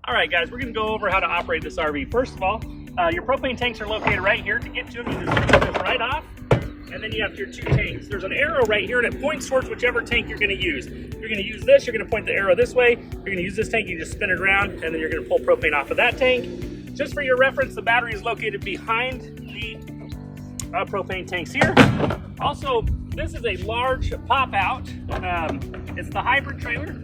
All right, guys, we're gonna go over how to operate this RV. First of all, your propane tanks are located right here. To get to them, you just turn this right off, and then you have your two tanks. There's an arrow right here, and it points towards whichever tank you're gonna use. If you're gonna use this, you're gonna point the arrow this way. If you're gonna use this tank, you just spin it around, and then you're gonna pull propane off of that tank. Just for your reference, the battery is located behind the propane tanks here. Also, this is a large pop-out. It's the hybrid trailer.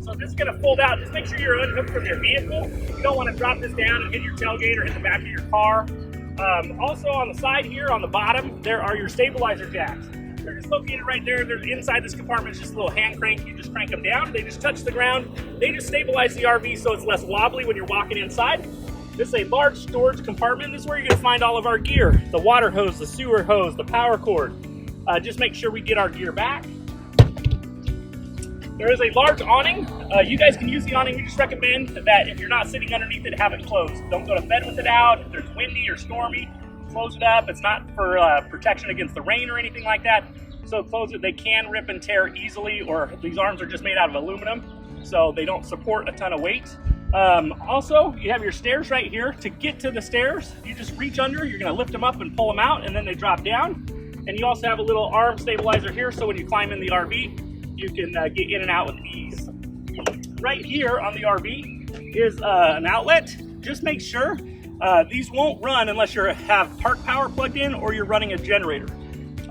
So this is gonna fold out. Just make sure you're unhooked from your vehicle. You don't wanna drop this down and hit your tailgate or hit the back of your car. Also on the side here, on the bottom, there are your stabilizer jacks. They're just located right there. They're inside this compartment. It's just a little hand crank. You just crank them down. They just touch the ground. They just stabilize the RV so it's less wobbly when you're walking inside. This is a large storage compartment. This is where you're gonna find all of our gear. The water hose, the sewer hose, the power cord. Just make sure we get our gear back. There is a large awning. You guys can use the awning. We just recommend that if you're not sitting underneath it, have it closed. Don't go to bed with it out. If there's windy or stormy, close it up. It's not for protection against the rain or anything like that. So close it. They can rip and tear easily, or these arms are just made out of aluminum, so they don't support a ton of weight. Also, you have your stairs right here. To get to the stairs, you just reach under. You're gonna lift them up and pull them out, and then they drop down. And you also have a little arm stabilizer here, so when you climb in the RV, you can get in and out with ease. Right here on the RV is an outlet. Just make sure these won't run unless you have park power plugged in or you're running a generator.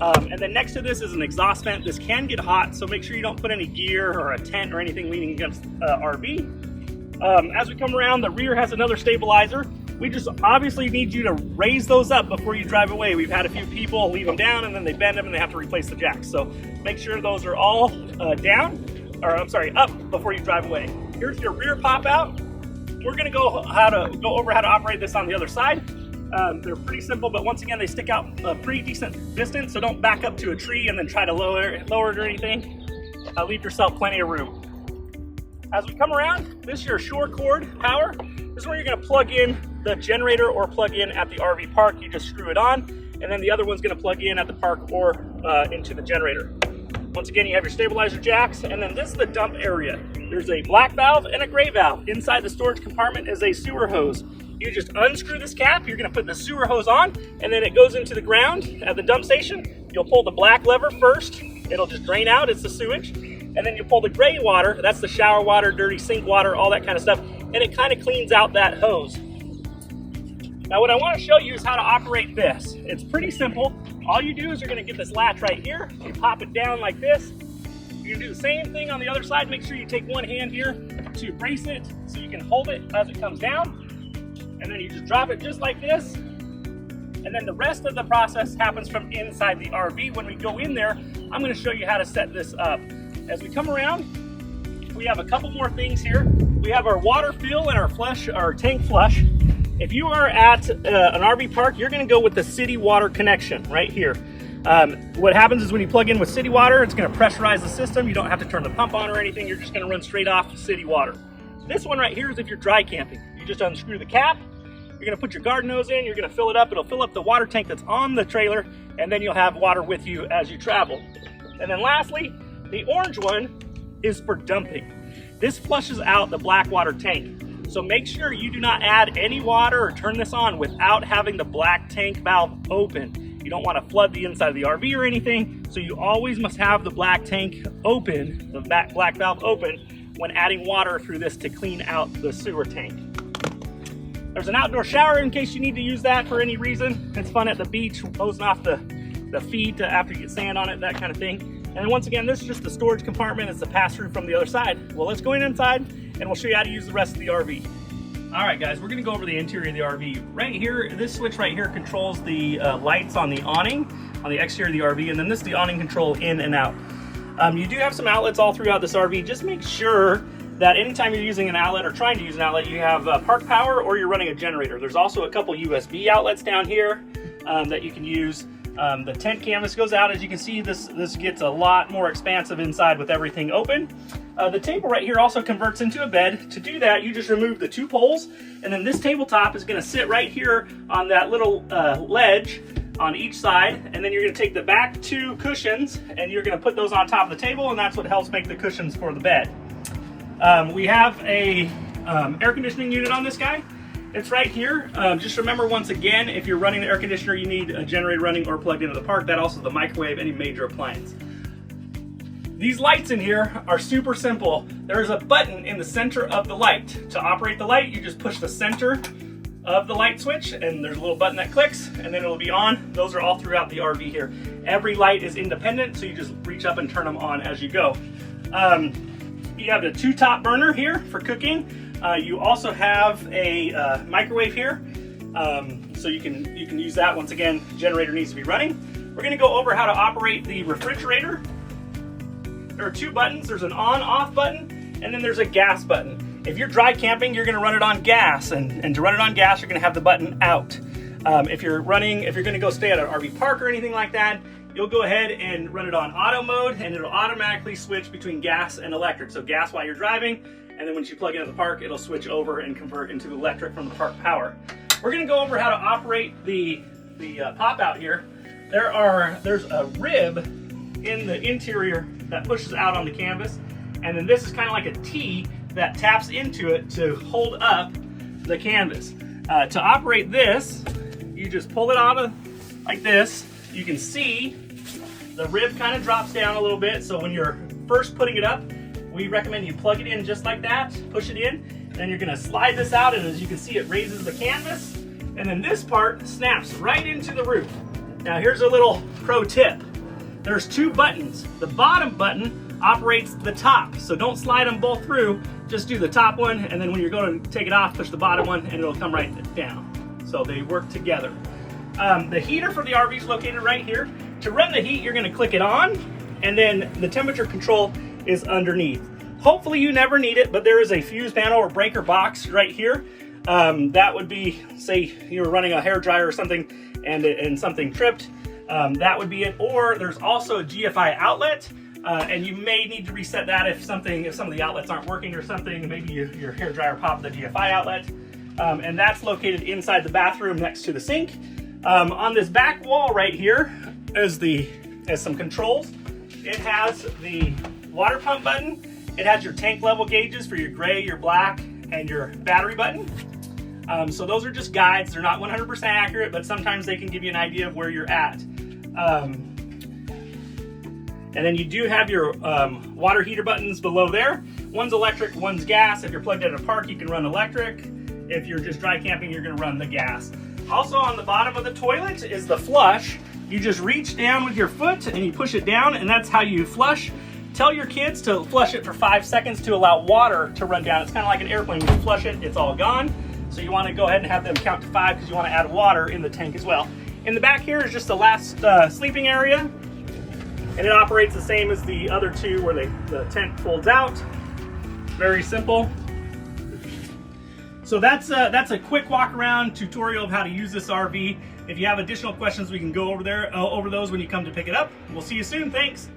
And then next to this is an exhaust vent. This can get hot, so make sure you don't put any gear or a tent or anything leaning against RV. As we come around, the rear has another stabilizer. We just obviously need you to raise those up before you drive away. We've had a few people leave them down and then they bend them and they have to replace the jacks. So make sure those are all up before you drive away. Here's your rear pop out. We're gonna go over how to operate this on the other side. They're pretty simple, but once again, they stick out a pretty decent distance, so don't back up to a tree and then try to lower it or anything. Leave yourself plenty of room. As we come around, this is your shore cord power. This is where you're gonna plug in the generator or plug in at the RV park. You just screw it on, and then the other one's gonna plug in at the park or into the generator. Once again, you have your stabilizer jacks, and then this is the dump area. There's a black valve and a gray valve. Inside the storage compartment is a sewer hose. You just unscrew this cap, you're gonna put the sewer hose on, and then it goes into the ground at the dump station. You'll pull the black lever first. It'll just drain out, it's the sewage. And then you pull the gray water, that's the shower water, dirty sink water, all that kind of stuff, and it kind of cleans out that hose. Now what I want to show you is how to operate this. It's pretty simple. All you do is you're going to get this latch right here, you pop it down like this. You're going to do the same thing on the other side. Make sure you take one hand here to brace it so you can hold it as it comes down. And then you just drop it just like this. And then the rest of the process happens from inside the RV. When we go in there, I'm going to show you how to set this up. As we come around, we have a couple more things here. We have our water fill and our tank flush. If you are at an RV park, you're gonna go with the city water connection right here. What happens is when you plug in with city water, it's gonna pressurize the system. You don't have to turn the pump on or anything. You're just gonna run straight off city water. This one right here is if you're dry camping. You just unscrew the cap. You're gonna put your garden hose in. You're gonna fill it up. It'll fill up the water tank that's on the trailer, and then you'll have water with you as you travel. And then lastly, the orange one is for dumping. This flushes out the black water tank. So make sure you do not add any water or turn this on without having the black tank valve open. You don't want to flood the inside of the RV or anything, so you always must have the black tank open, the black valve open, when adding water through this to clean out the sewer tank. There's an outdoor shower in case you need to use that for any reason. It's fun at the beach, hosing off the feet after you get sand on it, that kind of thing. And once again, this is just the storage compartment. It's the pass-through from the other side. Well, let's go inside and we'll show you how to use the rest of the RV. All right, guys, we're gonna go over the interior of the RV. Right here, this switch right here controls the lights on the awning, on the exterior of the RV, and then this is the awning control in and out. You do have some outlets all throughout this RV. Just make sure that anytime you're using an outlet or trying to use an outlet, you have park power or you're running a generator. There's also a couple USB outlets down here that you can use. The tent canvas goes out. As you can see, this gets a lot more expansive inside with everything open. The table right here also converts into a bed. To do that, you just remove the two poles, and then this tabletop is going to sit right here on that little ledge on each side, and then you're going to take the back two cushions and you're going to put those on top of the table, and that's what helps make the cushions for the bed. We have a air conditioning unit on this guy. It's right here. Just remember, once again, if you're running the air conditioner, you need a generator running or plugged into the park. That also the microwave, any major appliance. These lights in here are super simple. There's a button in the center of the light. To operate the light, you just push the center of the light switch, and there's a little button that clicks, and then it'll be on. Those are all throughout the RV here. Every light is independent, so you just reach up and turn them on as you go. You have the 2 top burner here for cooking. You also have a microwave here, so you can use that. Once again, generator needs to be running. We're going to go over how to operate the refrigerator. There are 2 buttons. There's an on-off button, and then there's a gas button. If you're dry camping, you're going to run it on gas, and to run it on gas, you're going to have the button out. If you're going to go stay at an RV park or anything like that, you'll go ahead and run it on auto mode, and it'll automatically switch between gas and electric. So gas while you're driving, and then once you plug into the park, it'll switch over and convert into the electric from the park power. We're going to go over how to operate the pop out here. There's a rib in the interior that pushes out on the canvas, and then this is kind of like a T that taps into it to hold up the canvas. To operate this, you just pull it out of like this. You can see the rib kind of drops down a little bit, so when you're first putting it up, we recommend you plug it in just like that, push it in, then you're gonna slide this out, and as you can see, it raises the canvas, and then this part snaps right into the roof. Now here's a little pro tip. There's 2 buttons. The bottom button operates the top, so don't slide them both through, just do the top one, and then when you're going to take it off, push the bottom one, and it'll come right down. So they work together. The heater for the RV is located right here. To run the heat, you're going to click it on, and then the temperature control is underneath. Hopefully you never need it, but there is a fuse panel or breaker box right here. That would be, say you were running a hair dryer or something and something tripped, that would be it. Or there's also a GFI outlet, and you may need to reset that if some of the outlets aren't working or something. Maybe your hair dryer popped the GFI outlet, and that's located inside the bathroom next to the sink. On this back wall right here is some controls. It has the water pump button. It has your tank level gauges for your gray, your black, and your battery button. So those are just guides. They're not 100% accurate, but sometimes they can give you an idea of where you're at. And then you do have your water heater buttons below there. One's electric, one's gas. If you're plugged in at a park, you can run electric. If you're just dry camping, you're gonna run the gas. Also on the bottom of the toilet is the flush. You just reach down with your foot and you push it down, and that's how you flush. Tell your kids to flush it for 5 seconds to allow water to run down. It's kind of like an airplane. When you flush it, it's all gone. So you want to go ahead and have them count to 5 because you want to add water in the tank as well. In the back here is just the last sleeping area, and it operates the same as the other 2 where the tent folds out. Very simple. So that's a quick walk around tutorial of how to use this RV. If you have additional questions, we can go over those when you come to pick it up. We'll see you soon. Thanks.